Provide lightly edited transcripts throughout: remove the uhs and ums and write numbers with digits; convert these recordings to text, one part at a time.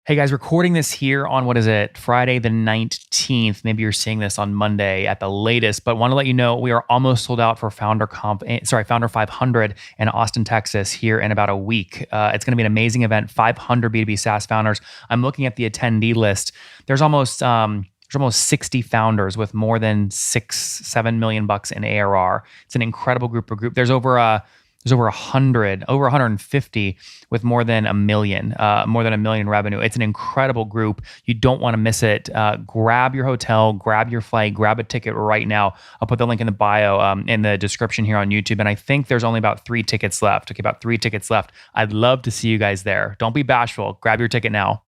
Hey guys, recording this here on what is it, Friday the 19th. Maybe you're seeing this on Monday at the latest, but want to let you know we are almost sold out for Founder 500 in Austin, Texas here in about a week. It's going to be an amazing event, 500 B2B SaaS founders. I'm looking at the attendee list. There's almost 60 founders with more than 7 million bucks in ARR. It's an incredible group. There's over 150 with more than a million revenue. It's an incredible group. You don't want to miss it. Grab your hotel, grab your flight, grab a ticket right now. I'll put the link in the bio, in the description here on YouTube. And I think there's only about 3 tickets left. Okay, about 3 tickets left. I'd love to see you guys there. Don't be bashful. Grab your ticket now.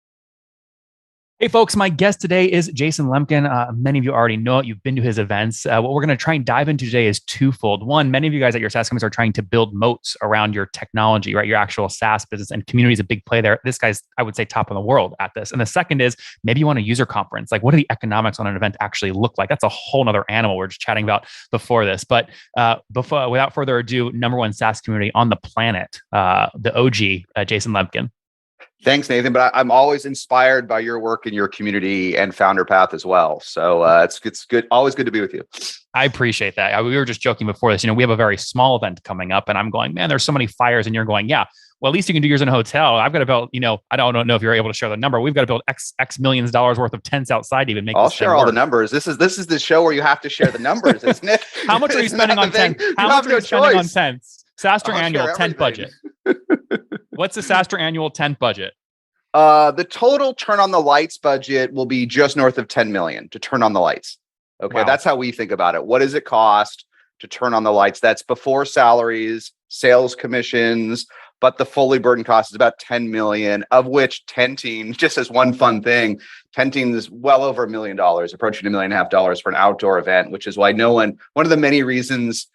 Hey folks, my guest today is Jason Lemkin. Many of you already know it. You've been to his events. What we're going to try and dive into today is twofold. One, many of you guys at your SaaS companies are trying to build moats around your technology, right? Your actual SaaS business, and community is a big play there. This guy's, I would say, top in the world at this. And the second is maybe you want a user conference. Like, what do the economics on an event actually look like? That's a whole nother animal we're just chatting about before this. But without further ado, number one SaaS community on the planet, the OG, Jason Lemkin. Thanks, Nathan. But I'm always inspired by your work in your community and Founderpath as well. So it's good. Always good to be with you. I appreciate that. We were just joking before this. We have a very small event coming up, and I'm going, man, there's so many fires, and you're going, yeah. Well, at least you can do yours in a hotel. I've got to build, I don't know if you're able to share the number. We've got to build X millions dollars worth of tents outside to even make. I'll share all the numbers. This is the show where you have to share the numbers, isn't it? How much are you spending on tents? How much are you spending on tents? SaaStr annual tent budget. What's the SaaStr annual tent budget? The total turn on the lights budget will be just north of 10 million to turn on the lights. Okay. Wow. That's how we think about it. What does it cost to turn on the lights? That's before salaries, sales commissions, but the fully burdened cost is about 10 million, of which tenting, just as one fun thing, tenting is well over $1 million, approaching $1.5 million for an outdoor event, which is why one of the many reasons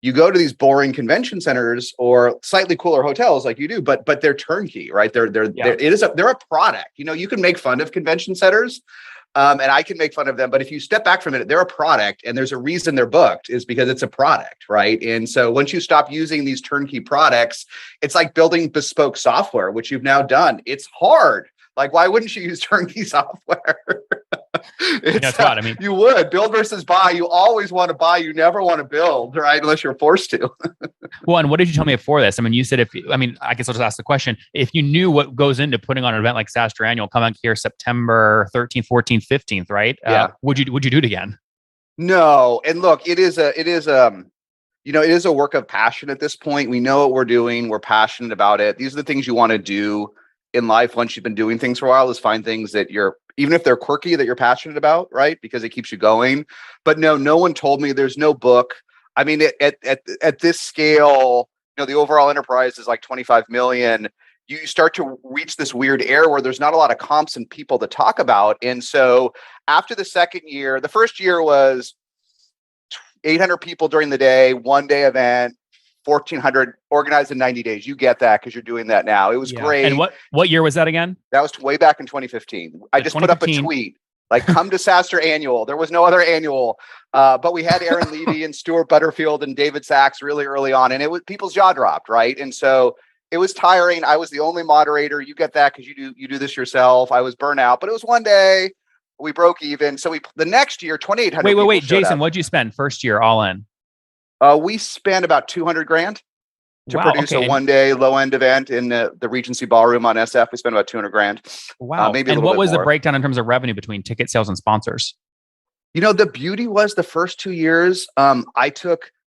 you go to these boring convention centers or slightly cooler hotels like you do, but they're turnkey, right? They're a product. You can make fun of convention centers, and I can make fun of them. But if you step back from it, they're a product, and there's a reason they're booked is because it's a product, right? And so once you stop using these turnkey products, it's like building bespoke software, which you've now done. It's hard. Like, why wouldn't you use turnkey software? You would build versus buy. You always want to buy. You never want to build, right? Unless you're forced to. Well, and what did you tell me before this? You said I guess I'll just ask the question. If you knew what goes into putting on an event like SaaStr Annual coming here September 13th, 14th, 15th, right? Yeah. Would you do it again? No. And look, it is a work of passion at this point. We know what we're doing. We're passionate about it. These are the things you want to do in life once you've been doing things for a while, is find things that even if they're quirky, that you're passionate about, right? Because it keeps you going. But no one told me, there's no book. At this scale, the overall enterprise is like 25 million. You start to reach this weird area where there's not a lot of comps and people to talk about. And so after the second year, the first year was 800 people during the day, 1-day event, 1,400 organized in 90 days. You get that because you're doing that now. It was great. And what year was that again? That was way back in 2015. I just put up a tweet like, come to SaaStr Annual. There was no other annual, but we had Aaron Levy and Stuart Butterfield and David Sachs really early on, and it was people's jaw dropped, right? And so it was tiring. I was the only moderator. You get that because you do this yourself. I was burnt out, but it was one day. We broke even. So the next year, 2,800. Wait, Jason, what'd you spend first year all in? We spent about $200,000 to produce a 1-day low-end event in the Regency Ballroom on SF. We spent about $200,000. Wow. And what was the breakdown in terms of revenue between ticket sales and sponsors? The beauty was the first 2 years, I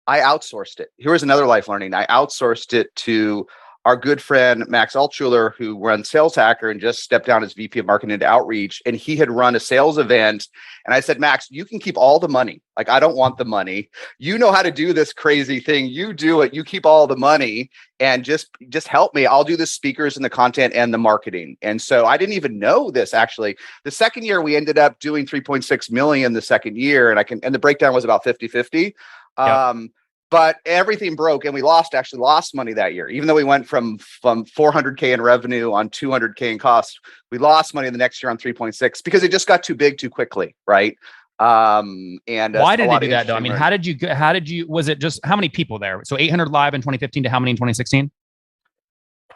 outsourced it. Here was another life learning. I outsourced it to our good friend, Max Altschuler, who runs Sales Hacker and just stepped down as VP of Marketing and Outreach. And he had run a sales event. And I said, Max, you can keep all the money. Like, I don't want the money. You know how to do this crazy thing. You do it. You keep all the money and just help me. I'll do the speakers and the content and the marketing. And so I didn't even know this, actually. The second year, we ended up doing 3.6 million the second year. And the breakdown was about 50-50. Yep. But everything broke, and we actually lost money that year. Even though we went from $400K in revenue on $200K in cost, we lost money the next year on 3.6 because it just got too big too quickly, right? Why did they do that though? Was it just how many people there? So 800 live in 2015 to how many in 2016?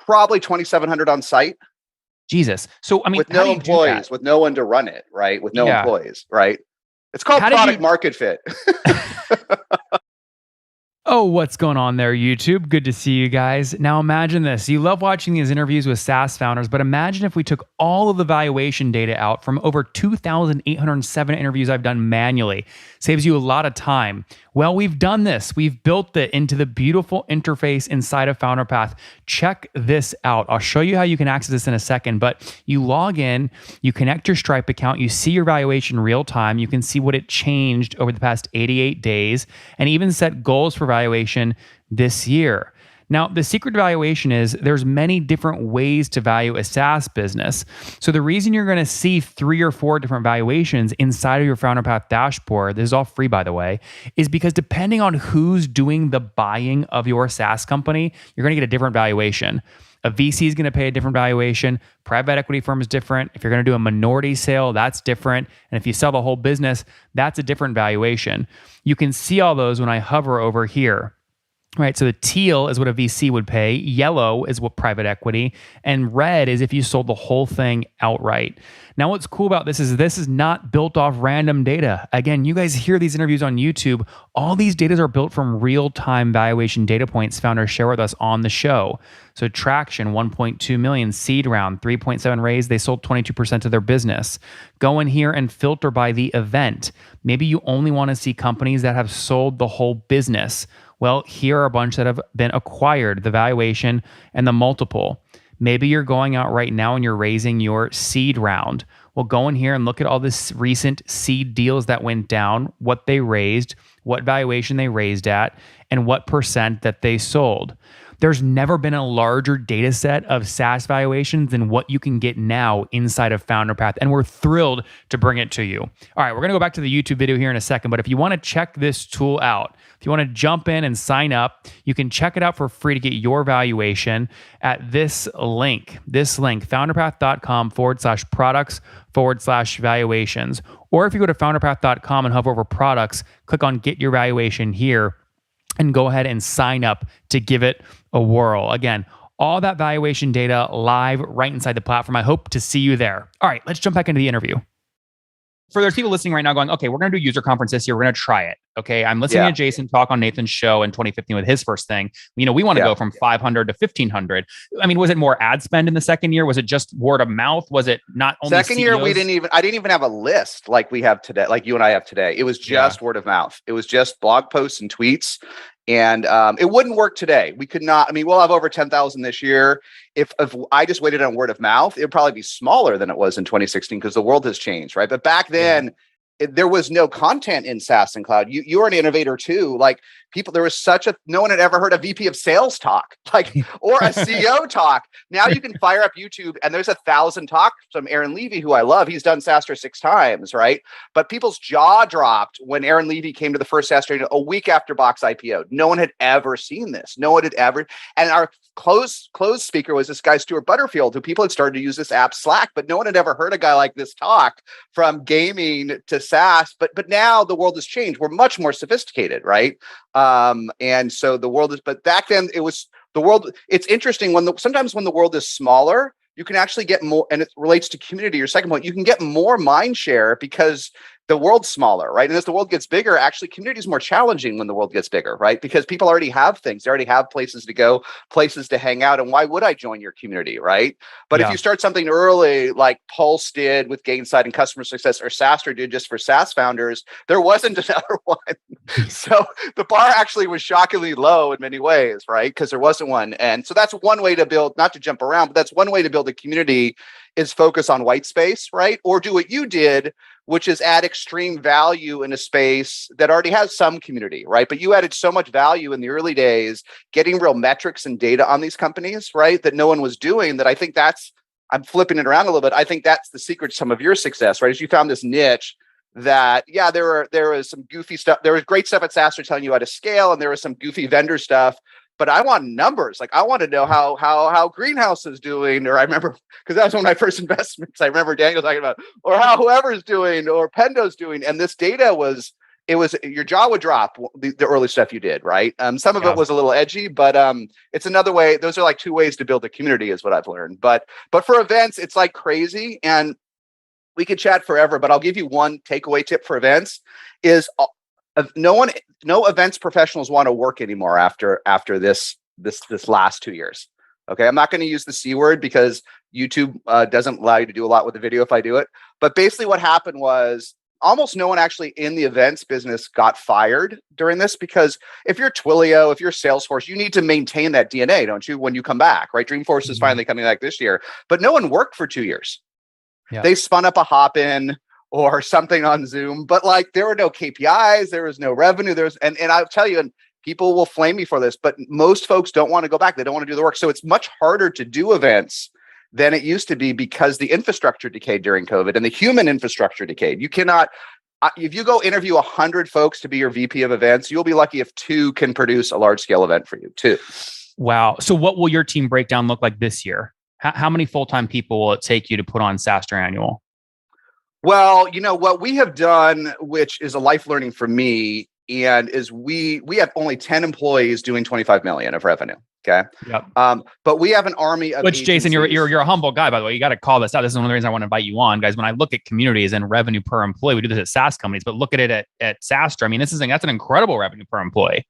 Probably 2,700 on site. Jesus. So, I mean, with how do no you do that? employees, with no one to run it, right? With no Yeah. employees, right? It's called How did product you market fit. Oh, what's going on there, YouTube? Good to see you guys. Now imagine this. You love watching these interviews with SaaS founders, but imagine if we took all of the valuation data out from over 2,807 interviews I've done manually. Saves you a lot of time. Well, we've done this. We've built it into the beautiful interface inside of Founderpath. Check this out. I'll show you how you can access this in a second, but you log in, you connect your Stripe account, you see your valuation real time, you can see what it changed over the past 88 days, and even set goals for valuation this year. Now, the secret to valuation is there's many different ways to value a SaaS business. So the reason you're going to see 3 or 4 different valuations inside of your Founderpath dashboard, this is all free by the way, is because depending on who's doing the buying of your SaaS company, you're going to get a different valuation. A VC is going to pay a different valuation. Private equity firm is different. If you're going to do a minority sale, that's different. And if you sell the whole business, that's a different valuation. You can see all those when I hover over here. Right, so the teal is what a VC would pay, yellow is what private equity, and red is if you sold the whole thing outright. Now, what's cool about this is not built off random data. Again, you guys hear these interviews on YouTube. All these data are built from real-time valuation data points founders share with us on the show. So traction, 1.2 million, seed round, 3.7 raise, they sold 22% of their business. Go in here and filter by the event. Maybe you only want to see companies that have sold the whole business. Well, here are a bunch that have been acquired, the valuation and the multiple. Maybe you're going out right now and you're raising your seed round. Well, go in here and look at all this recent seed deals that went down, what they raised, what valuation they raised at, and what percent that they sold. There's never been a larger data set of SaaS valuations than what you can get now inside of Founderpath, and we're thrilled to bring it to you. All right, we're going to go back to the YouTube video here in a second, but if you want to check this tool out, if you want to jump in and sign up, you can check it out for free to get your valuation at this link, founderpath.com/products/valuations. Or if you go to founderpath.com and hover over products, click on get your valuation here and go ahead and sign up to give it a whirl. Again, all that valuation data live right inside the platform. I hope to see you there. All right, let's jump back into the interview. For those people listening right now going, okay, we're going to do user conference this year. We're going to try it. Okay. I'm listening to Jason talk on Nathan's show in 2015 with his first thing. We want to go from 500 to 1500. I mean, was it more ad spend in the second year? Was it just word of mouth? Was it not only second year? I didn't even have a list like we have today, like you and I have today. It was just word of mouth. It was just blog posts and tweets. And it wouldn't work today. We could not. I mean, we'll have over 10,000 this year. If I just waited on word of mouth, it would probably be smaller than it was in 2016 because the world has changed, right? But back then, there was no content in SaaS and cloud. You were an innovator too. Like there was no one had ever heard a VP of sales talk, or a CEO talk. Now you can fire up YouTube and there's 1,000 talks from Aaron Levy, who I love. He's done SaaStr 6 times, right? But people's jaw dropped when Aaron Levy came to the first SaaStr a week after Box IPO. No one had ever seen this. No one had ever. And our closed speaker was this guy, Stuart Butterfield, who people had started to use this app Slack, but no one had ever heard a guy like this talk from gaming to SaaS. But now the world has changed. We're much more sophisticated, right? And so the world is, but back then it was the world. It's interesting sometimes when the world is smaller, you can actually get more, and it relates to community. Your second point, you can get more mind share because the world's smaller, right? And as the world gets bigger, actually community is more challenging when the world gets bigger, right? Because people already have things, they already have places to go, places to hang out. And why would I join your community, right? But if you start something early, like Pulse did with Gainsight and customer success, or SaaStr did just for SaaS founders, there wasn't another one. So the bar actually was shockingly low in many ways, right? Because there wasn't one. And so that's one way to build, not to jump around, but that's one way to build a community, is focus on white space, right? Or do what you did, which is add extreme value in a space that already has some community, right? But you added so much value in the early days, getting real metrics and data on these companies, right? That no one was doing, that I think I'm flipping it around a little bit. I think that's the secret to some of your success, right? Is you found this niche that, there was some goofy stuff. There was great stuff at SaaStr telling you how to scale, and there was some goofy vendor stuff. But I want numbers. Like I want to know how Greenhouse is doing, or I remember, because that was one of my first investments. I remember Daniel talking about, or how whoever's doing, or Pendo's doing. And this data was it was your jaw would drop the early stuff you did, right? Some of Yeah. it was a little edgy, but it's another way. Those are like two ways to build a community, is what I've learned. But for events, it's like crazy, and we could chat forever. But I'll give you one takeaway tip for events: is no events professionals want to work anymore after this last 2 years. Okay, I'm not going to use the C word because YouTube doesn't allow you to do a lot with the video if I do it. But basically, what happened was, almost no one actually in the events business got fired during this, because if you're Twilio, if you're Salesforce, you need to maintain that DNA, don't you, when you come back, right? Dreamforce is finally coming back this year, but no one worked for 2 years. Yeah. They spun up a Hopin or something on Zoom, but like there were no KPIs, there was no revenue, and I'll tell you, and people will flame me for this, but most folks don't want to go back. They don't want to do the work. So it's much harder to do events than it used to be, because the infrastructure decayed during COVID and the human infrastructure decayed. You cannot, if you go interview 100 folks to be your VP of events, you'll be lucky if 2 can produce a large scale event for you. 2. Wow. So what will your team breakdown look like this year? How many full-time people will it take you to put on SaaStr Annual? Well, what we have done, which is a life learning for me, and is we have only 10 employees doing 25 million of revenue. Okay. Yep. But we have an army of which, agencies. Jason, you're a humble guy, by the way. You got to call this out. This is one of the reasons I want to invite you on, guys. When I look at communities and revenue per employee, we do this at SaaS companies, but look at it at SaaStr. I mean, that's an incredible revenue per employee.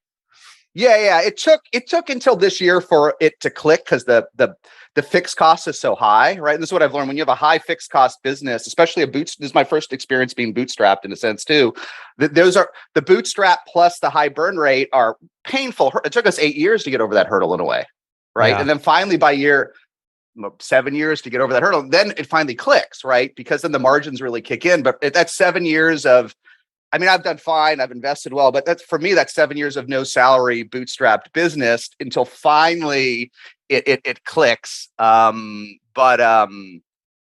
Yeah. It took until this year for it to click, because the fixed cost is so high, right? And this is what I've learned: when you have a high fixed cost business, especially this is my first experience being bootstrapped in a sense too. Those are the bootstrap plus the high burn rate are painful. It took us 8 years to get over that hurdle in a way, right? Yeah. And then finally by year 7 years to get over that hurdle, then it finally clicks, right? Because then the margins really kick in. But that's 7 years of, I mean, I've done fine, I've invested well, but that's, for me, that's 7 years of no salary, bootstrapped business until finally it clicks.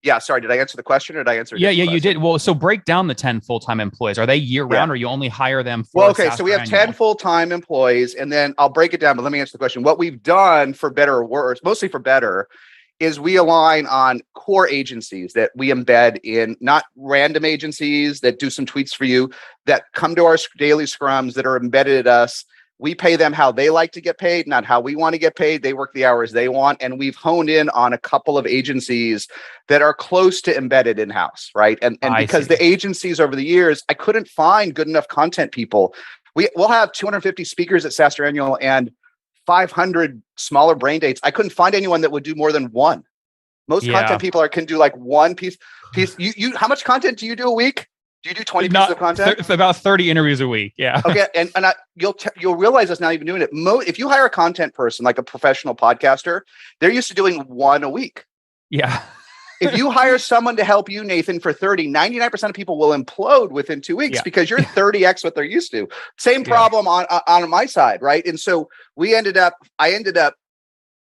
Yeah, sorry, did I answer the question, or did I answer? Yeah, you did. Well, so break down the 10 full-time employees. Are they year round, or you only hire them for? Well, okay, so we have 10 full-time employees, and then I'll break it down, but let me answer the question. What we've done, for better or worse, mostly for better, is we align on core agencies that we embed in, not random agencies that do some tweets for you, that come to our daily scrums, that are embedded in us. We pay them how they like to get paid, not how we want to get paid. They work the hours they want. And we've honed in on a couple of agencies that are close to embedded in-house, right? And because the agencies over the years, I couldn't find good enough content people. We'll have 250 speakers at SaaStr Annual and 500 smaller brain dates. I couldn't find anyone that would do more than one. Most content people can do like one piece. You how much content do you do a week? Do you do 20 pieces of content? About 30 interviews a week. Yeah. Okay. And you'll realize that's not even doing it. If you hire a content person, like a professional podcaster, they're used to doing one a week. Yeah. If you hire someone to help you, Nathan, for 99% of people will implode within 2 weeks because you're 30x what they're used to. Same problem on my side, right? And so I ended up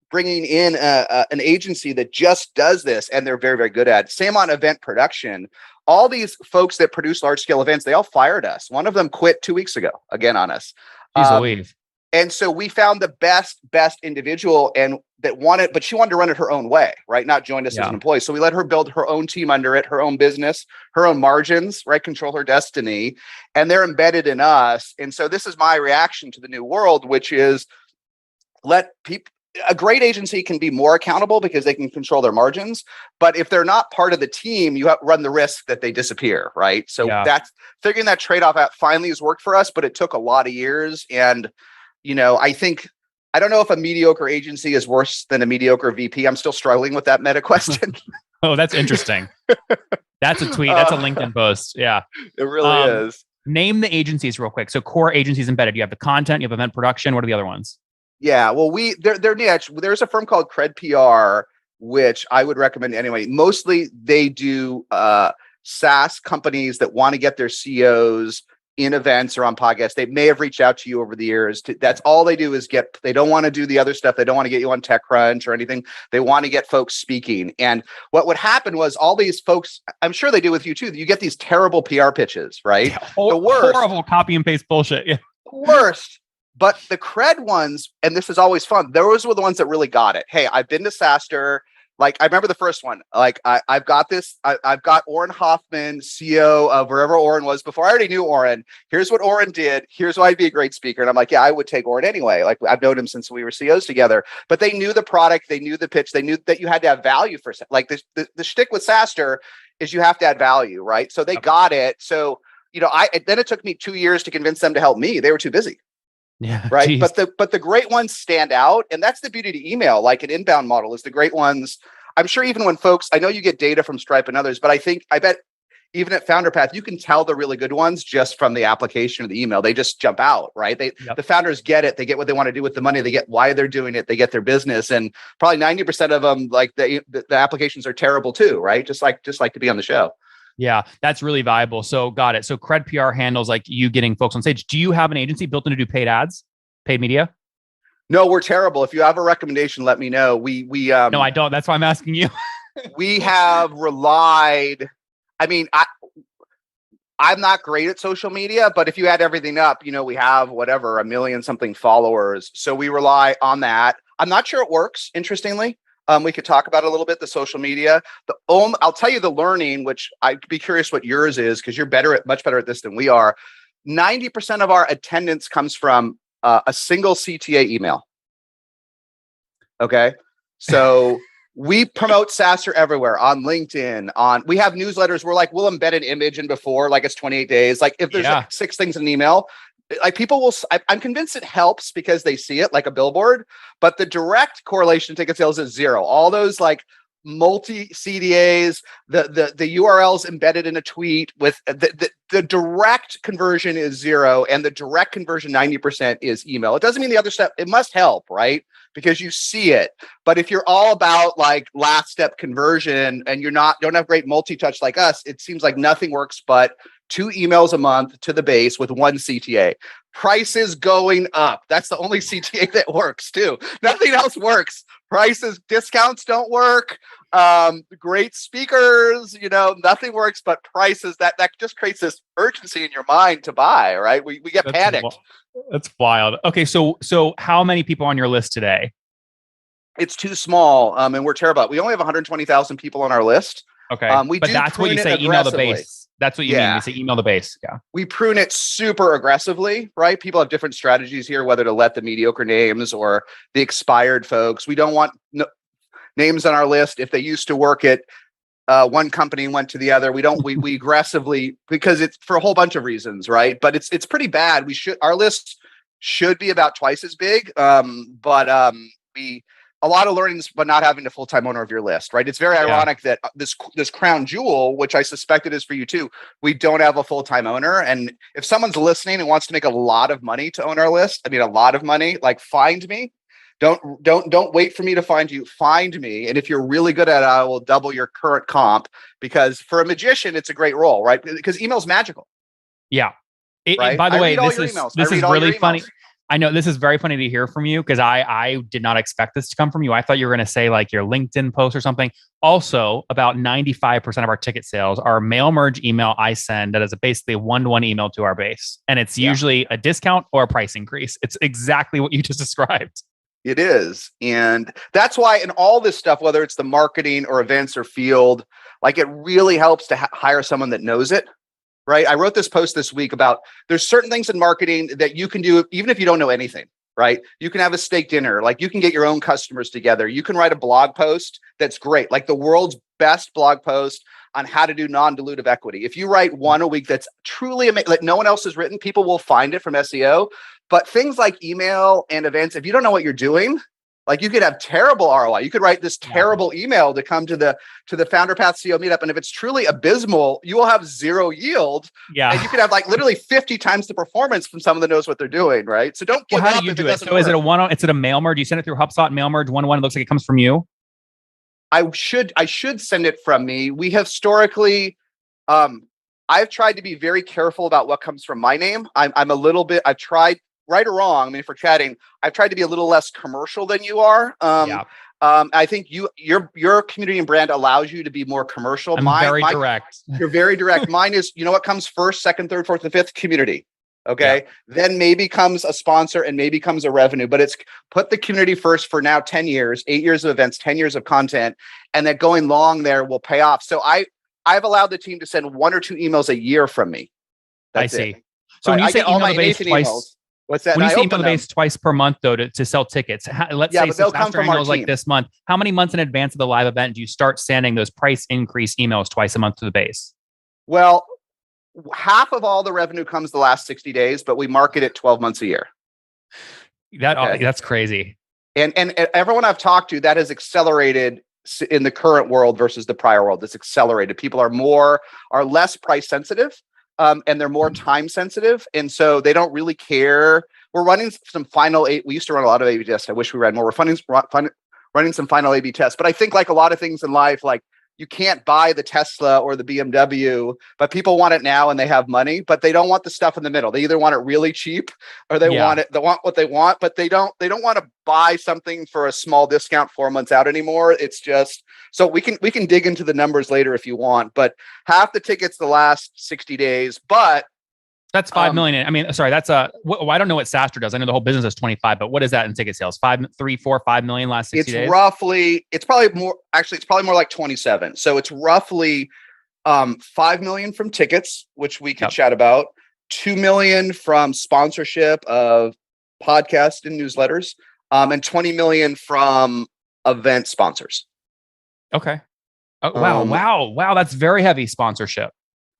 bringing in an agency that just does this, and they're very, very good at it. Same on event production. All these folks that produce large scale events, they all fired us. One of them quit 2 weeks ago, again on us. And so we found the best individual, and that wanted, but she wanted to run it her own way, right? Not join us as an employee. So we let her build her own team under it, her own business, her own margins, right? Control her destiny. And they're embedded in us. And so this is my reaction to the new world, which is a great agency can be more accountable because they can control their margins. But if they're not part of the team, you have run the risk that they disappear, right? So that's figuring that trade-off out finally has worked for us, but it took a lot of years. And, I don't know if a mediocre agency is worse than a mediocre VP. I'm still struggling with that meta question. Oh, that's interesting. That's a tweet. That's a LinkedIn post. Yeah. It really is. Name the agencies real quick. So core agencies embedded. You have the content, you have event production. What are the other ones? Yeah, well, they're niche. There's a firm called Cred PR, which I would recommend anyway. Mostly they do SaaS companies that want to get their CEOs in events or on podcasts. They may have reached out to you over the years. That's all they do is they don't want to do the other stuff. They don't want to get you on TechCrunch or anything. They want to get folks speaking. And what would happen was all these folks, I'm sure they do with you too, you get these terrible PR pitches, right? Yeah, the worst. Horrible copy and paste bullshit. Yeah. Worst. But the cred ones, and this is always fun, those were the ones that really got it. Hey, I've been to SaaStr. Like I remember the first one. Like I've got this. I've got Oren Hoffman, CEO of wherever Oren was before. I already knew Oren. Here's what Oren did. Here's why I'd be a great speaker. And I'm like, yeah, I would take Oren anyway. Like I've known him since we were CEOs together. But they knew the product. They knew the pitch. They knew that you had to have value for like the shtick with SaaStr is you have to add value, right? So they got it. So then it took me 2 years to convince them to help me. They were too busy. Yeah. Right. Geez. But the great ones stand out. And that's the beauty to email, like an inbound model is the great ones. I'm sure even when folks, I know you get data from Stripe and others, but I bet even at Founderpath, you can tell the really good ones just from the application of the email. They just jump out, right? The founders get it. They get what they want to do with the money. They get why they're doing it. They get their business. And probably 90% of them, like the applications are terrible too, right? Just like to be on the show. Yeah, that's really valuable. So got it. So Cred PR handles like you getting folks on stage. Do you have an agency built in to do paid ads, paid media? No, we're terrible. If you have a recommendation, let me know. No, I don't. That's why I'm asking you. We have relied. I mean, I'm not great at social media, but if you add everything up, we have whatever, 1 million something followers. So we rely on that. I'm not sure it works, interestingly. We could talk about it a little bit, the social media. I'll tell you the learning, which I'd be curious what yours is, because you're much better at this than we are. 90% of our attendance comes from a single CTA email. Okay. So we promote SaaStr everywhere on LinkedIn, we have newsletters where we'll embed an image in before, like it's 28 days. Like if there's 6 things in an email, like people will, I'm convinced it helps because they see it like a billboard, but the direct correlation to ticket sales is 0. All those like multi CDAs, the URLs embedded in a tweet with the direct conversion is 0, and the direct conversion 90% is email. It doesn't mean the other step, it must help, right? Because you see it. But if you're all about like last step conversion and don't have great multi-touch like us, it seems like nothing works but 2 emails a month to the base with 1 CTA. Prices going up. That's the only CTA that works too. Nothing else works. Prices, discounts don't work. Great speakers, nothing works but prices. That just creates this urgency in your mind to buy, right? We get panicked. That's wild. Okay, so how many people on your list today? It's too small, and we're terrible. We only have 120,000 people on our list. Okay, but that's what you say. Email the base. That's what you mean. You say email the base. Yeah. We prune it super aggressively, right? People have different strategies here, whether to let the mediocre names or the expired folks. We don't want names on our list if they used to work at one company and went to the other. We aggressively, because it's for a whole bunch of reasons, right? But it's pretty bad. Our list should be about twice as big. But a lot of learnings, but not having a full-time owner of your list, right? It's very ironic that this crown jewel, which I suspect it is for you too, we don't have a full-time owner. And if someone's listening and wants to make a lot of money to own our list, I mean, a lot of money, like find me. Don't wait for me to find you. Find me. And if you're really good at it, I will double your current comp, because for a magician, it's a great role, right? Because email's magical. Yeah. Right? By the way, this is really funny. I know this is very funny to hear from you, because I did not expect this to come from you. I thought you were going to say like your LinkedIn post or something. Also, about 95% of our ticket sales are mail merge email I send that is basically a 1-to-1 email to our base. And it's usually a discount or a price increase. It's exactly what you just described. It is. And that's why in all this stuff, whether it's the marketing or events or field, like it really helps to hire someone that knows it. Right. I wrote this post this week about there's certain things in marketing that you can do even if you don't know anything. Right. You can have a steak dinner, like you can get your own customers together. You can write a blog post that's great, like the world's best blog post on how to do non-dilutive equity. If you write one a week that's truly amazing, like no one else has written, people will find it from SEO. But things like email and events, if you don't know what you're doing, like you could have terrible ROI. You could write this terrible email to come to the Founderpath CEO meetup. And if it's truly abysmal, you will have 0 yield. Yeah. And you could have like literally 50 times the performance from someone that knows what they're doing. Right. So don't give up. How do you do it? So is it a mail merge? You send it through HubSpot, mail merge 1-to-1. It looks like it comes from you. I should send it from me. We have historically, I've tried to be very careful about what comes from my name. I've tried, right or wrong, I mean, if we're chatting, I've tried to be a little less commercial than you are. I think your community and brand allows you to be more commercial. I'm very direct. You're very direct. Mine is, what comes first, second, third, fourth, and fifth? Community. Okay. Then maybe comes a sponsor and maybe comes a revenue, but it's put the community first for now 10 years, 8 years of events, 10 years of content, and that going long there will pay off. So I've allowed the team to send 1 or 2 emails a year from me. That's I see. it. So Right? when you I say get all email my the base Nathan twice, emails. What's that? when And you I say email open the them. base twice per month, though, to sell tickets, let's say But they'll come SaaStr from our annual is like team. this month. How many months in advance of the live event do you start sending those price increase emails twice a month to the base? Well, half of all the revenue comes the last 60 days, but we market it 12 months a year. That's crazy. And everyone I've talked to, that has accelerated in the current world versus the prior world. It's accelerated. People are less price sensitive, and they're more time sensitive, and so they don't really care. We're running some final A. We used to run a lot of A/B tests. I wish we ran more. We're running some final A/B tests, but I think like a lot of things in life, like you can't buy the Tesla or the BMW, but people want it now and they have money, but they don't want the stuff in the middle. They either want it really cheap or they want what they want, but they don't want to buy something for a small discount 4 months out anymore. It's just, so we can dig into the numbers later if you want, but half the tickets the last 60 days, but that's 5 million. I mean, sorry, that's I don't know what SaaStr does. I know the whole business is 25, but what is that in ticket sales? 5, 3, 4, 5 million last 60 days? It's probably more like 27. So it's roughly 5 million from tickets, which we could chat about, 2 million from sponsorship of podcasts and newsletters, and 20 million from event sponsors. Okay. Oh, wow. That's very heavy sponsorship.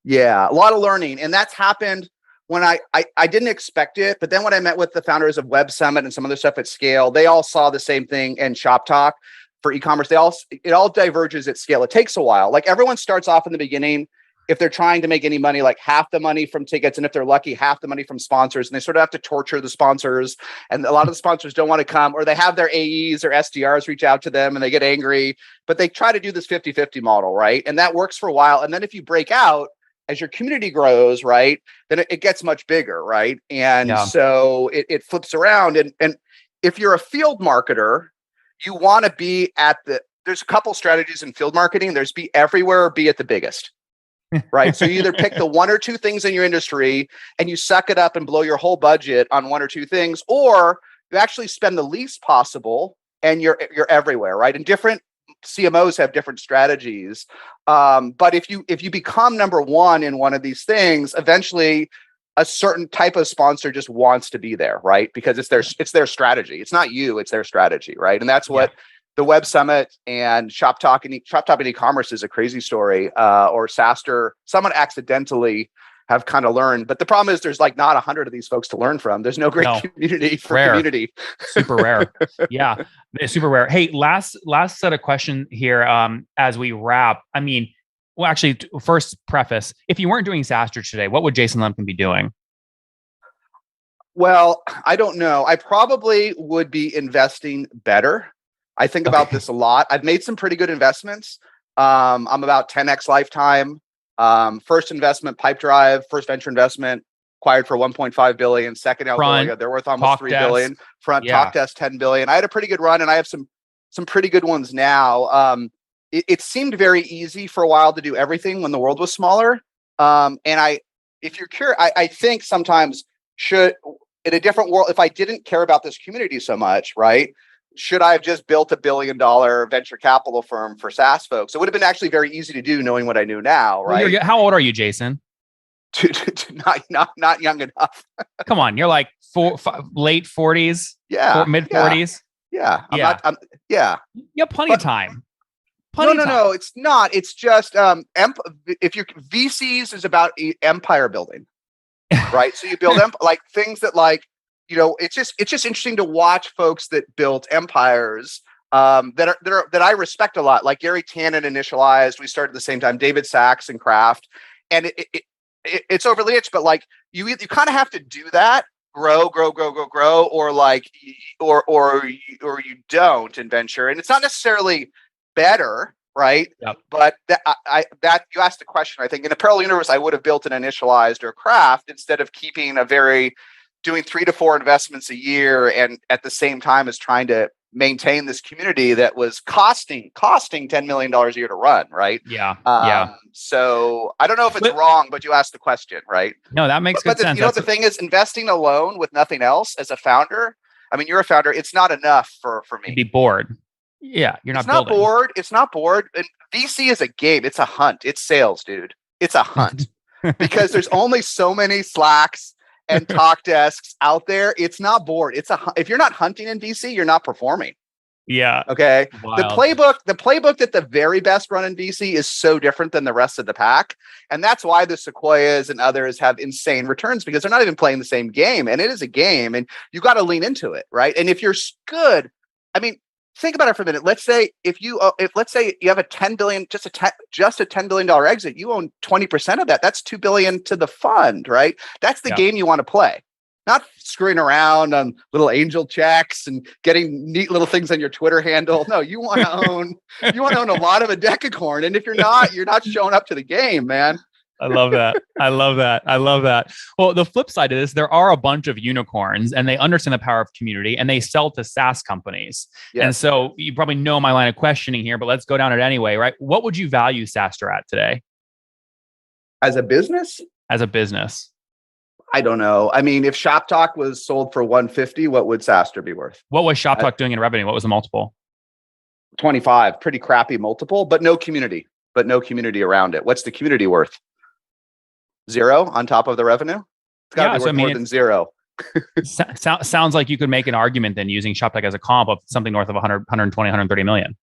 Yeah, a lot of learning. And that's happened when I didn't expect it, but then when I met with the founders of Web Summit and some other stuff at scale, they all saw the same thing in Shop Talk for e-commerce. It all diverges at scale. It takes a while. Like everyone starts off in the beginning, if they're trying to make any money, like half the money from tickets, and if they're lucky, half the money from sponsors, and they sort of have to torture the sponsors. And a lot of the sponsors don't want to come, or they have their AEs or SDRs reach out to them and they get angry, but they try to do this 50-50 model, right? And that works for a while. And then if you break out, as your community grows, right, then it gets much bigger, right? And so it flips around. And if you're a field marketer, you want to be there's a couple strategies in field marketing. There's be everywhere or be at the biggest, right? So you either pick the 1 or 2 things in your industry and you suck it up and blow your whole budget on 1 or 2 things, or you actually spend the least possible and you're everywhere, right? And different CMOs have different strategies. But if you become number 1 in one of these things, eventually a certain type of sponsor just wants to be there, right? Because it's their strategy. It's not you, it's their strategy, right? And that's what the Web Summit and Shop Talk and e-commerce is a crazy story. Or SaaStr, someone accidentally have kind of learned. But the problem is there's like not 100 of these folks to learn from. There's no great community for community. Super rare. Yeah, it's super rare. Hey, last set of question here as we wrap. I mean, well, actually, first preface, if you weren't doing SaaStr today, what would Jason Lemkin be doing? Well, I don't know. I probably would be investing better. I think about this a lot. I've made some pretty good investments. I'm about 10x lifetime. First investment, Pipedrive, first venture investment, acquired for 1.5 billion. Second, Algolia, they're worth almost 3 billion. Front, Talkdesk, 10 billion. I had a pretty good run, and I have some pretty good ones now. It seemed very easy for a while to do everything when the world was smaller. If you're curious, I think sometimes in a different world, if I didn't care about this community so much, right? Should I have just built $1 billion venture capital firm for SaaS folks? It would have been actually very easy to do knowing what I knew now, right? Well, how old are you, Jason? Not young enough. Come on, you're like late 40s, mid 40s. Yeah. You have plenty of time. No, it's not. It's just if you're VCs is about empire building, right? So you build like things that like, it's just interesting to watch folks that built empires that I respect a lot. Like Gary Tannen initialized. We started at the same time. David Sachs and Kraft, and it's overly rich. But like you kind of have to do that, grow, or like or you don't in venture, and it's not necessarily better, right? Yep. But that you asked the question. I think in a parallel universe, I would have built an initialized or Kraft instead of doing 3 to 4 investments a year, and at the same time as trying to maintain this community that was costing $10 million a year to run, right? Yeah. So I don't know if it's wrong, but you asked the question, right? No, that makes good sense. You know what the thing is, investing alone with nothing else as a founder. I mean, you're a founder. It's not enough for me. You'd be bored. Yeah, you're it's not building. Bored. It's not bored. And VC is a game. It's a hunt. It's sales, dude. It's a hunt because there's only so many Slacks and talk desks out there. It's not bored. If you're not hunting in VC, you're not performing. Yeah. Okay. Wild. The playbook that the very best run in VC is so different than the rest of the pack. And that's why the Sequoias and others have insane returns, because they're not even playing the same game. And it is a game and you got to lean into it. Right. And if you're good, I mean, think about it for a minute. Let's say let's say you have a 10 billion, just a $10 billion exit, you own 20% of that. That's $2 billion to the fund, right? That's the game you want to play. Not screwing around on little angel checks and getting neat little things on your Twitter handle. No, you want to own a lot of a decacorn. And if you're not showing up to the game, man. I love that. Well, the flip side of this, there are a bunch of unicorns and they understand the power of community and they sell to SaaS companies. Yes. And so you probably know my line of questioning here, but let's go down it anyway, right? What would you value SaaStr at today? As a business? As a business. I don't know. I mean, if ShopTalk was sold for 150, what would SaaStr be worth? What was ShopTalk doing in revenue? What was the multiple? 25. Pretty crappy multiple, but no community around it. What's the community worth? 0 on top of the revenue? It's got to be worth more than 0. Sounds like you could make an argument then using ShopTalk as a comp of something north of 100, 120, 130 million.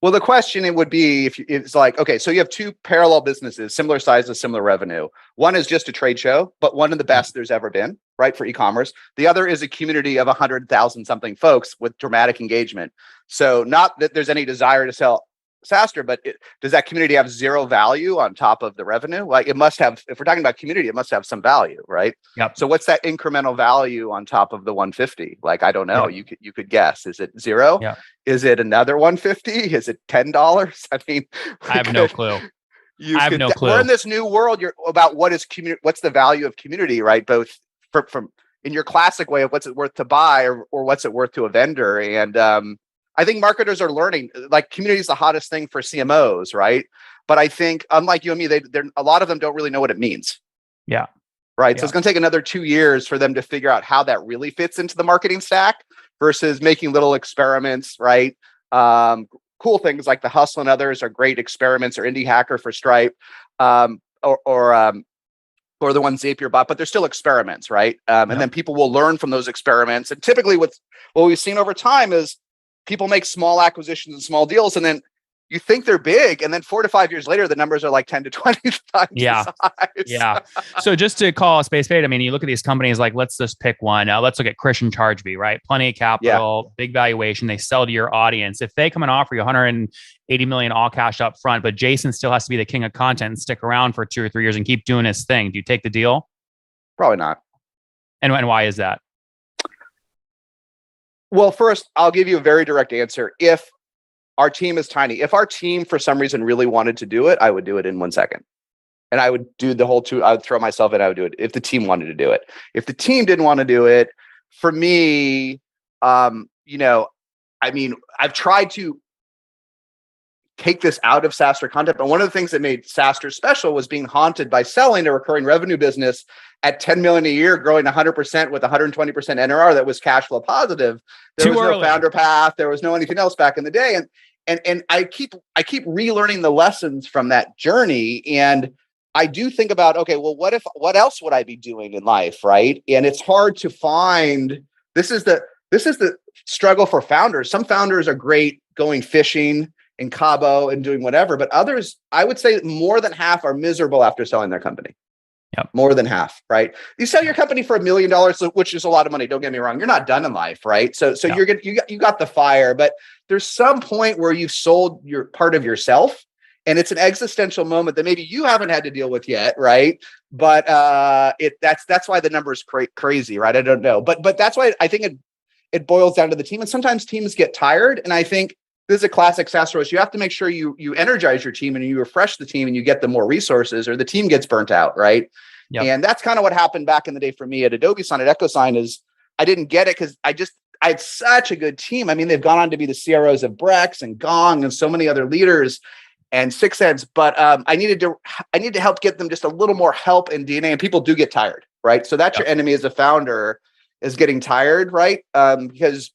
Well, the question it would be if it's like, okay, so you have two parallel businesses, similar size, similar revenue. One is just a trade show, but one of the best there's ever been, right, for e-commerce. The other is a community of 100,000 something folks with dramatic engagement. So not that there's any desire to sell SaaStr, but does that community have 0 value on top of the revenue? Like it must have, if we're talking about community, it must have some value, right? Yep. So what's that incremental value on top of the 150? Like, I don't know. Yep. You could guess. Is it 0? Yeah. Is it another 150? Is it $10? I mean, I have no clue. I have no clue. We're in this new world. You're about what is community, what's the value of community, right? Both from in your classic way of what's it worth to buy or what's it worth to a vendor. And I think marketers are learning, like community is the hottest thing for CMOs, right? But I think unlike you and me, they're a lot of them don't really know what it means. Yeah. Right. Yeah. So it's going to take another 2 years for them to figure out how that really fits into the marketing stack versus making little experiments, right? Cool things like the Hustle and others are great experiments, or Indie Hacker for Stripe, or the one Zapier bought, but they're still experiments, right? And then people will learn from those experiments. And typically what we've seen over time is people make small acquisitions and small deals, and then you think they're big, and then 4 to 5 years later, the numbers are like 10 to 20 times the size. Yeah. So just to call a space fade, I mean, you look at these companies like, let's just pick one. Let's look at Christian Chargebee, right? Plenty of capital, big valuation. They sell to your audience. If they come and offer you 180 million all cash up front, but Jason still has to be the king of content and stick around for 2 or 3 years and keep doing his thing, do you take the deal? Probably not. And why is that? Well, first, I'll give you a very direct answer. If our team is tiny, if our team for some reason really wanted to do it, I would do it in 1 second. And I would do the whole I would throw myself in, I would do it if the team wanted to do it. If the team didn't want to do it, for me, I mean, I've tried to take this out of SaaStr content. But one of the things that made SaaStr special was being haunted by selling a recurring revenue business at 10 million a year, growing 100% with 120% NRR that was cash flow positive. There was no Founderpath. There was no anything else back in the day. And I keep relearning the lessons from that journey. And I do think about, okay, well, what else would I be doing in life? Right. And it's hard to find, this is the struggle for founders. Some founders are great going fishing in Cabo and doing whatever, but others, I would say more than half are miserable after selling their company. Yep. More than half, right? You sell your company for $1 million, which is a lot of money. Don't get me wrong. You're not done in life, right? So you got the fire, but there's some point where you've sold your part of yourself, and it's an existential moment that maybe you haven't had to deal with yet, right? But that's why the number is crazy, right? I don't know, but that's why I think it boils down to the team, and sometimes teams get tired, and I think this is a classic SaaS roast. You have to make sure you energize your team and you refresh the team and you get them more resources, or the team gets burnt out, right? Yep. And that's kind of what happened back in the day for me at Adobe Sign, at EchoSign, is I didn't get it because I had such a good team. I mean, they've gone on to be the CROs of Brex and Gong and so many other leaders and 6ends. But I needed to help get them just a little more help in DNA. And people do get tired, right? So that's your enemy as a founder, is getting tired, right? Because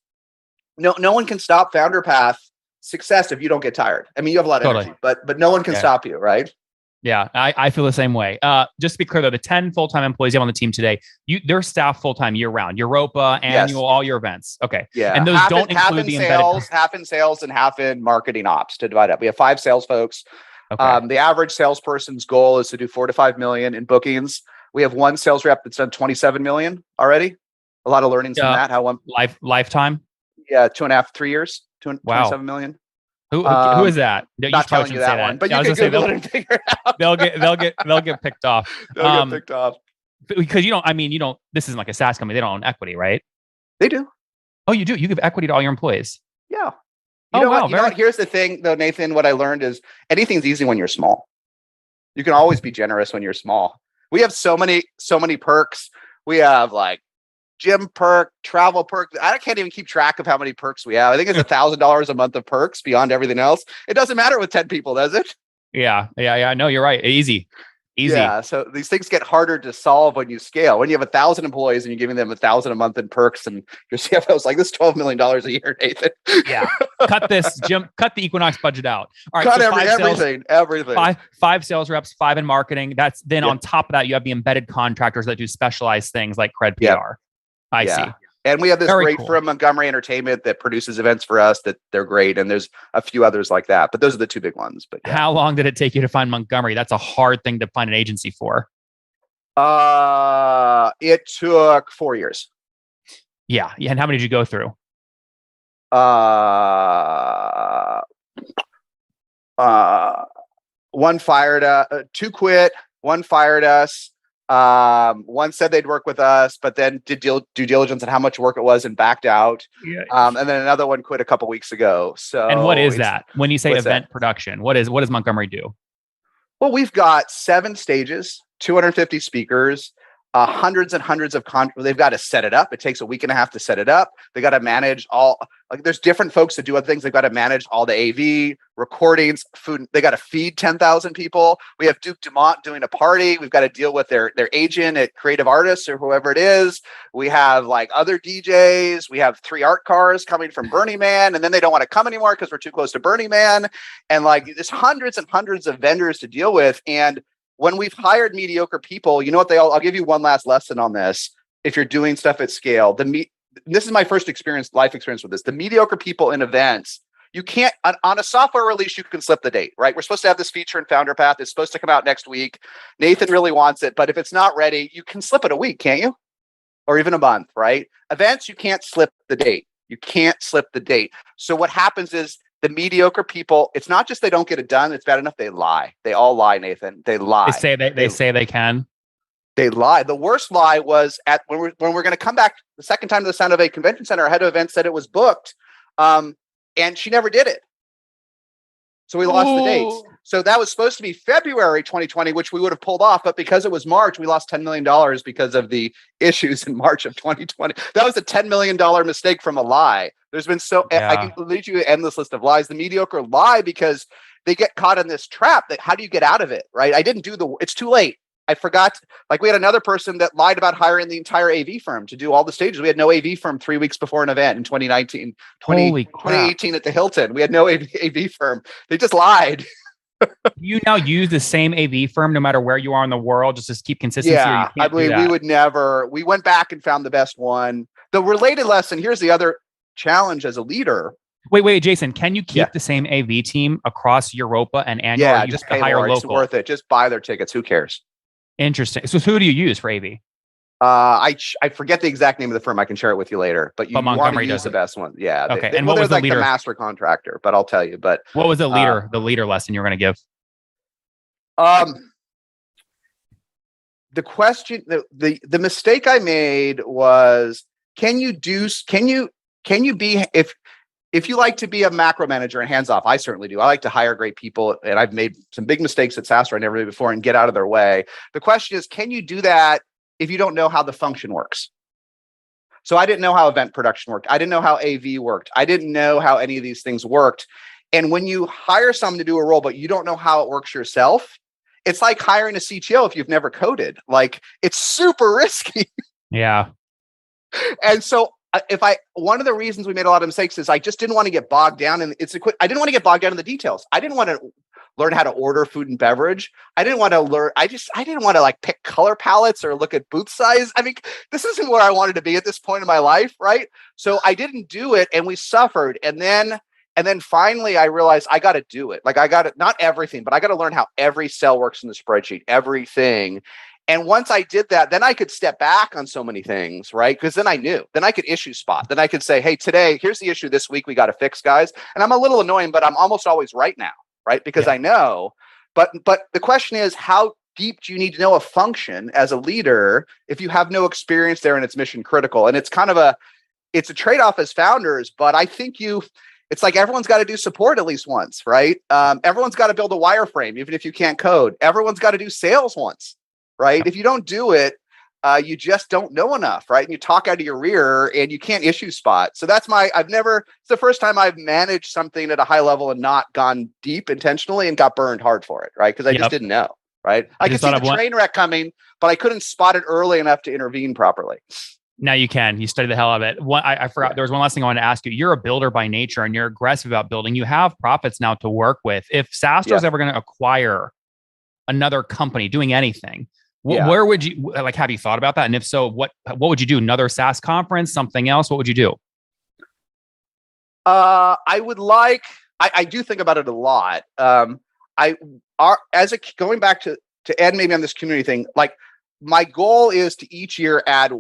no one can stop Founderpath success if you don't get tired. I mean, you have a lot of energy, but no one can stop you, right? Yeah, I feel the same way. Just to be clear, though, the 10 full-time employees you have on the team today, they're staffed full-time year-round, Europa, annual, all your events. Okay. Yeah. And those don't include the sales, half in sales and half in marketing ops to divide up. We have 5 sales folks. Okay. The average salesperson's goal is to do 4 to 5 million in bookings. We have one sales rep that's done 27 million already. A lot of learnings from that. Lifetime? Yeah, 2.5, 3 years, 27 million. Who is that? Not telling you that one, but you can Google it and figure it out. They'll get picked off. They'll get picked off because this isn't like a SaaS company. They don't own equity, right? They do. Oh, you do. You give equity to all your employees. Yeah. You know what? Here's the thing, though, Nathan. What I learned is anything's easy when you're small. You can always be generous when you're small. We have so many perks. We have like gym perk, travel perk. I can't even keep track of how many perks we have. I think it's $1,000 a month of perks beyond everything else. It doesn't matter with 10 people, does it? Yeah. No, you're right. Easy. Yeah. So these things get harder to solve when you scale. When you have 1,000 employees and you're giving them 1,000 a month in perks, and your CFO's like, "This $12 million a year, Nathan." Yeah. Cut this, Jim. Cut the Equinox budget out. All right. Cut everything. 5 sales reps, 5 in marketing. That's then on top of that, you have the embedded contractors that do specialized things like cred PR. I see. And we have this great firm, Montgomery Entertainment, that produces events for us that they're great. And there's a few others like that, but those are the 2 big ones. But how long did it take you to find Montgomery? That's a hard thing to find an agency for. It took 4 years. Yeah. And how many did you go through? One fired, 2 quit, 1 fired us. One said they'd work with us, but then did due diligence on how much work it was and backed out. Yeah. And then another one quit a couple weeks ago. So, and what is that? When you say event production, what does Montgomery do? Well, we've got 7 stages, 250 speakers, hundreds and hundreds of they've got to set it up. It takes a week and a half to set it up. They got to manage there's different folks that do other things. They've got to manage all the AV recordings, food. They got to feed 10,000 people. We have Duke Dumont doing a party. We've got to deal with their agent at Creative Artists or whoever it is. We have like other DJs. We have 3 art cars coming from Burning Man, and then they don't want to come anymore because we're too close to Burning Man. And like there's hundreds and hundreds of vendors to deal with. And when we've hired mediocre people, you know what I'll give you one last lesson on this. If you're doing stuff at scale, this is my first life experience with this. The mediocre people in events, you can't, on a software release, you can slip the date, right? We're supposed to have this feature in Founderpath. It's supposed to come out next week. Nathan really wants it, but if it's not ready, you can slip it a week, can't you? Or even a month, right? Events, you can't slip the date. You can't slip the date. So what happens is, the mediocre people, it's not just they don't get it done. It's bad enough they lie. They all lie, Nathan. They lie. They say they can. They lie. The worst lie was when we're going to come back the second time to the Sound of A Convention Center. Our head of events said it was booked, and she never did it. So we lost the dates. So that was supposed to be February 2020, which we would have pulled off. But because it was March, we lost $10 million because of the issues in March of 2020. That was a $10 million mistake from a lie. There's been I can lead you an endless list of lies. The mediocre lie because they get caught in this trap. That how do you get out of it, right? I didn't do it's too late. I forgot. Like we had another person that lied about hiring the entire AV firm to do all the stages. We had no AV firm 3 weeks before an event in 2018 at the Hilton. We had no AV firm. They just lied. You now use the same AV firm no matter where you are in the world, just to keep consistency. Yeah, I believe we would never. We went back and found the best one. The related lesson, here's the other challenge as a leader. Wait, Jason, can you keep the same AV team across Europa and annual? Yeah, just pay more. It's worth it. Just buy their tickets. Who cares? Interesting. So who do you use for AV? I forget the exact name of the firm. I can share it with you later. But you want to use the best one. Yeah. Okay. And what was the leader? The master contractor, but I'll tell you. But what was the leader? The leader lesson you were going to give? The question, the mistake I made was, can you be if you like to be a macro manager and hands off? I certainly do. I like to hire great people, and I've made some big mistakes at SaaStr I never did before and get out of their way. The question is, can you do that if you don't know how the function works? So I didn't know how event production worked. I didn't know how AV worked. I didn't know how any of these things worked. And when you hire someone to do a role, but you don't know how it works yourself, it's like hiring a CTO if you've never coded. Like, it's super risky. Yeah. And so one of the reasons we made a lot of mistakes is I just didn't want to get bogged down in I didn't want to get bogged down in the details. I didn't want to learn how to order food and beverage. I didn't want to like pick color palettes or look at booth size. I mean, this isn't where I wanted to be at this point in my life, right? So I didn't do it, and we suffered. And then finally I realized I got to do it. Like, I got to, not everything, but I got to learn how every cell works in the spreadsheet, everything. And once I did that, then I could step back on so many things, right? Because then I knew. Then I could issue spot. Then I could say, hey, today, here's the issue this week we got to fix, guys. And I'm a little annoying, but I'm almost always right now, right? Because I know. But the question is, how deep do you need to know a function as a leader if you have no experience there and it's mission critical? And it's kind of it's a trade-off as founders, but I think it's like everyone's got to do support at least once, right? Everyone's got to build a wireframe, even if you can't code. Everyone's got to do sales once. Right? If you don't do it, you just don't know enough, right? And you talk out of your rear and you can't issue spot. So it's the first time I've managed something at a high level and not gone deep intentionally and got burned hard for it, right? Because I just didn't know, right? I could see the train wreck coming, but I couldn't spot it early enough to intervene properly. Now you can. You study the hell out of it. I forgot. There was one last thing I wanted to ask you. You're a builder by nature and you're aggressive about building. You have profits now to work with. If SaaStr is ever going to acquire another company doing anything, where would you have you thought about that? And if so, what would you do? Another SaaS conference, something else? What would you do? I do think about it a lot. Going back to Ed, maybe on this community thing, like, my goal is to each year add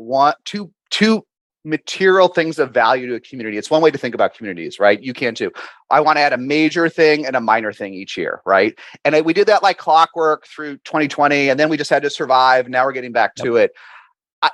two material things of value to a community. It's one way to think about communities, right? You can too. I want to add a major thing and a minor thing each year, right? And we did that like clockwork through 2020, and then we just had to survive. Now we're getting back to it.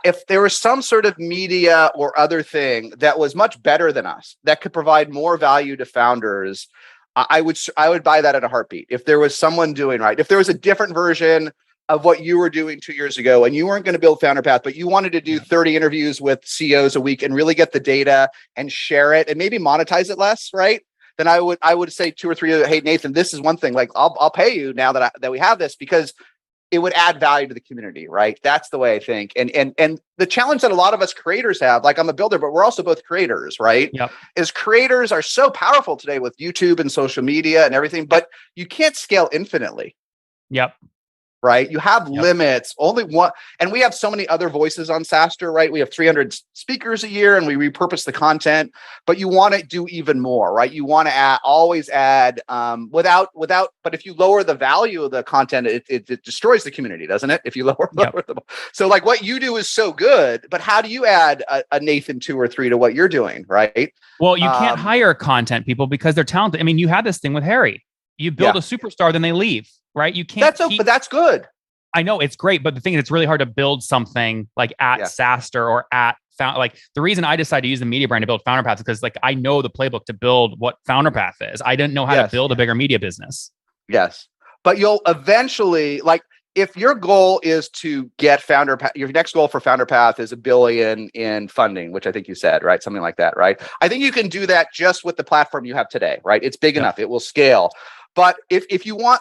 If there was some sort of media or other thing that was much better than us, that could provide more value to founders, I would buy that in a heartbeat. If there was someone doing right, if there was a different version of what you were doing 2 years ago, and you weren't going to build Founderpath, but you wanted to do 30 interviews with CEOs a week and really get the data and share it and maybe monetize it less, right? Then I would say 2 or 3, hey, Nathan, this is one thing, like, I'll pay you now that we have this, because it would add value to the community, right? That's the way I think. And the challenge that a lot of us creators have, like, I'm a builder, but we're also both creators, right? Yep. Is creators are so powerful today with YouTube and social media and everything, but you can't scale infinitely. Yep. Right? You have limits, only one. And we have so many other voices on SaaStr, right? We have 300 speakers a year and we repurpose the content, but you want to do even more, right? You want to always add but if you lower the value of the content, it destroys the community, doesn't it? If you lower the, so like what you do is so good, but how do you add a Nathan 2 or 3 to what you're doing, right? Well, you can't hire content people because they're talented. I mean, you had this thing with Harry. You build a superstar, then they leave. Right? You can't. But that's good. I know it's great, but the thing is, it's really hard to build something like at SaaStr or at like the reason I decided to use the media brand to build Founderpath is because, like, I know the playbook to build what Founderpath is. I didn't know how to build a bigger media business. Yes, but you'll eventually, like, if your goal is to get Founderpath, your next goal for Founderpath is $1 billion in funding, which I think you said, right? Something like that, right? I think you can do that just with the platform you have today, right? It's big enough; it will scale. But if you want.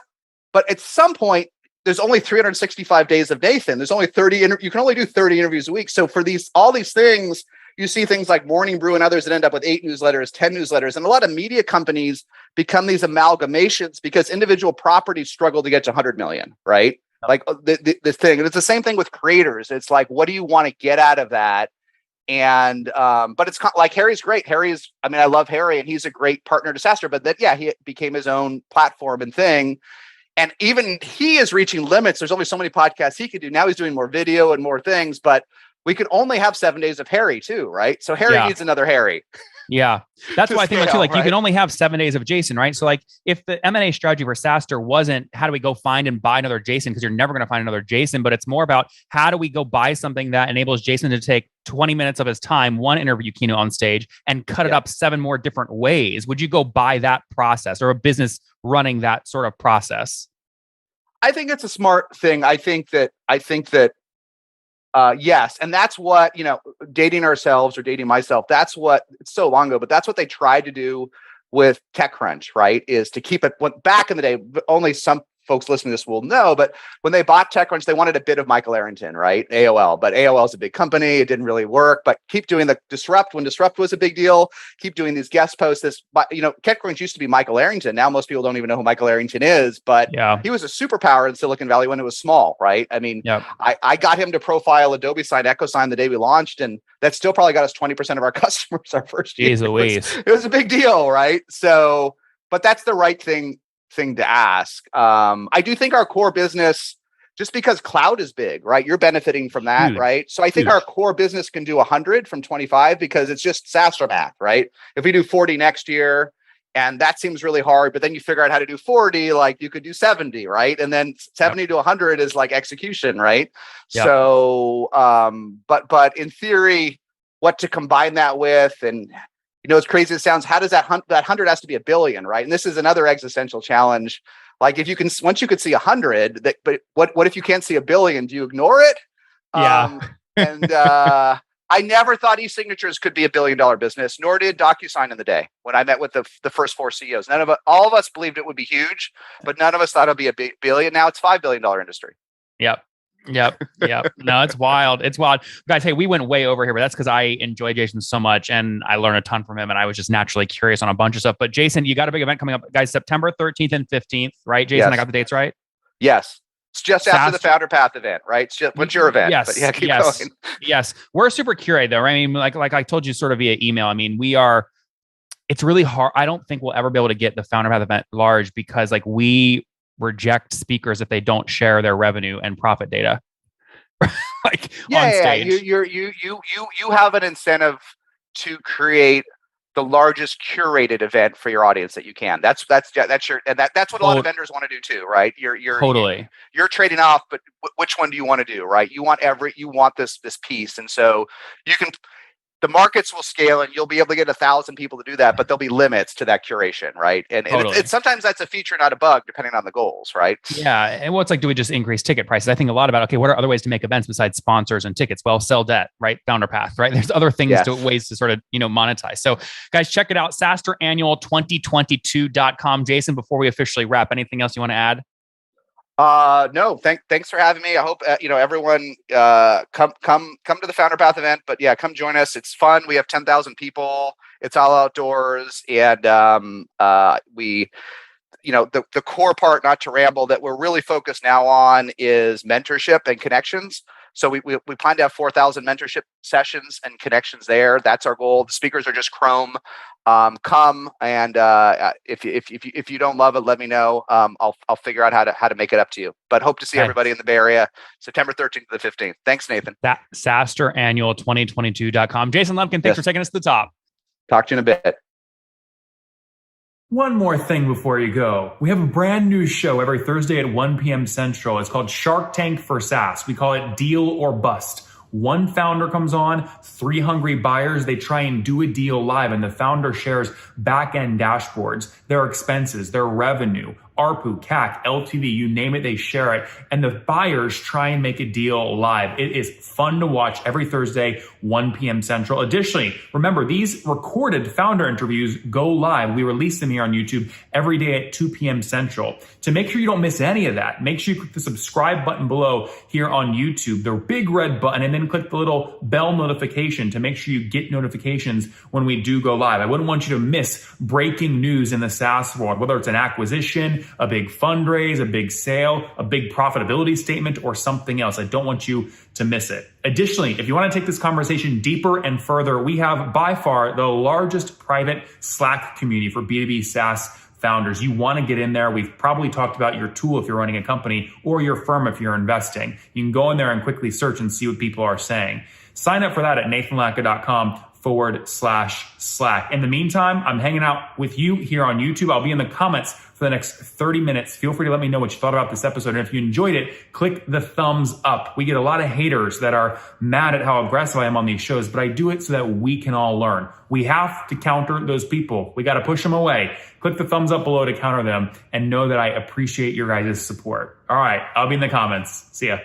But at some point, there's only 365 days of Nathan. There's only 30. You can only do 30 interviews a week. So for all these things, you see things like Morning Brew and others that end up with 8 newsletters, 10 newsletters, and a lot of media companies become these amalgamations because individual properties struggle to get to 100 million, right? Like this thing, and it's the same thing with creators. It's like, what do you want to get out of that? And but it's like Harry's great. I love Harry, and he's a great partner to SaaStr. But he became his own platform and thing. And even he is reaching limits. There's only so many podcasts he could do. Now he's doing more video and more things, but we could only have 7 days of Harry too, right? So Harry needs another Harry. Yeah. That's why I think too, like, right? You can only have 7 days of Jason, right? So like if the M&A strategy for SaaStr wasn't how do we go find and buy another Jason, because you're never going to find another Jason, but it's more about how do we go buy something that enables Jason to take 20 minutes of his time, one interview keynote on stage, and cut it up 7 more different ways. Would you go buy that process, or a business running that sort of process? I think it's a smart thing. I think that Yes. And that's what, dating ourselves or dating myself, that's what, it's so long ago, but that's what they tried to do with TechCrunch, right? Is to keep it, back in the day, only some folks listening to this will know, but when they bought TechCrunch, they wanted a bit of Michael Arrington, right? AOL, but AOL is a big company. It didn't really work, but keep doing the Disrupt when Disrupt was a big deal. Keep doing these guest posts. TechCrunch used to be Michael Arrington. Now most people don't even know who Michael Arrington is, but he was a superpower in Silicon Valley when it was small, right? I mean, I got him to profile Adobe Sign, EchoSign the day we launched, and that still probably got us 20% of our customers our first year. It was a big deal, right? So, but that's the right thing to ask. I do think our core business, just because cloud is big, right? You're benefiting from that, huge, right? So I think our core business can do 100 from 25 because it's just SaaStr math, right? If we do 40 next year, and that seems really hard, but then you figure out how to do 40, like you could do 70, right? And then 70 to 100 is like execution, right? Yep. So, but in theory, what to combine that with, and as crazy as it sounds, how does that 100 has to be $1 billion, right? And this is another existential challenge. Like if you can, once you could see 100, but what if you can't see $1 billion? Do you ignore it? Yeah. I never thought e-signatures could be $1 billion business, nor did DocuSign in the day when I met with the first 4 CEOs. All of us believed it would be huge, but none of us thought it'd be $1 billion. Now it's $5 billion industry. Yep. No, it's wild. It's wild. Guys, hey, we went way over here, but that's because I enjoy Jason so much and I learned a ton from him and I was just naturally curious on a bunch of stuff. But Jason, you got a big event coming up, guys, September 13th and 15th, right? Jason, yes. I got the dates right? Yes. It's just after the Founderpath event, right? It's just, what's your event? Yes. But keep going. Yes. We're super curious though. I mean, like I told you sort of via email, I mean, it's really hard. I don't think we'll ever be able to get the Founderpath event large because we reject speakers if they don't share their revenue and profit data. On stage. You have an incentive to create the largest curated event for your audience that you can. That's your, and that's what a lot of vendors want to do too, right? You're trading off, but which one do you want to do, right? You want this piece, and so the markets will scale and you'll be able to get 1,000 people to do that, but there'll be limits to that curation, right? And it's sometimes that's a feature, not a bug, depending on the goals, right? Yeah. And what's do we just increase ticket prices? I think a lot about, okay, what are other ways to make events besides sponsors and tickets? Well, sell debt, right? Founderpath, right? There's other things ways to sort of, monetize. So guys, check it out. SaaStrAnnual2022.com. Jason, before we officially wrap, anything else you want to add? No, thanks for having me. I hope, everyone, come to the Founderpath event, but come join us. It's fun. We have 10,000 people. It's all outdoors. And, the core part, not to ramble, that we're really focused now on is mentorship and connections. So we plan to have 4,000 mentorship sessions and connections there. That's our goal. The speakers are just Chrome. Come and if you don't love it, let me know. I'll figure out how to make it up to you. But hope to see everybody in the Bay Area, September 13th to the 15th. Thanks, Nathan. SaaStrAnnual2022.com. Jason Lumpkin, thanks for taking us to the top. Talk to you in a bit. One more thing before you go. We have a brand new show every Thursday at 1 p.m. Central. It's called Shark Tank for SaaS. We call it Deal or Bust. One founder comes on, 3 hungry buyers, they try and do a deal live, and the founder shares back-end dashboards, their expenses, their revenue, ARPU, CAC, LTV, you name it, they share it. And the buyers try and make a deal live. It is fun to watch every Thursday, 1 p.m. Central. Additionally, remember, these recorded founder interviews go live. We release them here on YouTube every day at 2 p.m. Central. To make sure you don't miss any of that, make sure you click the subscribe button below here on YouTube, the big red button, and then click the little bell notification to make sure you get notifications when we do go live. I wouldn't want you to miss breaking news in the SaaS world, whether it's an acquisition, a big fundraise, a big sale, a big profitability statement, or something else. I don't want you to miss it. Additionally, if you want to take this conversation deeper and further, we have by far the largest private Slack community for B2B SaaS founders. You want to get in there. We've probably talked about your tool if you're running a company or your firm if you're investing. You can go in there and quickly search and see what people are saying. Sign up for that at nathanlatka.com/Slack. In the meantime, I'm hanging out with you here on YouTube. I'll be in the comments for the next 30 minutes. Feel free to let me know what you thought about this episode. And if you enjoyed it, click the thumbs up. We get a lot of haters that are mad at how aggressive I am on these shows, but I do it so that we can all learn. We have to counter those people. We got to push them away. Click the thumbs up below to counter them and know that I appreciate your guys' support. All right, I'll be in the comments. See ya.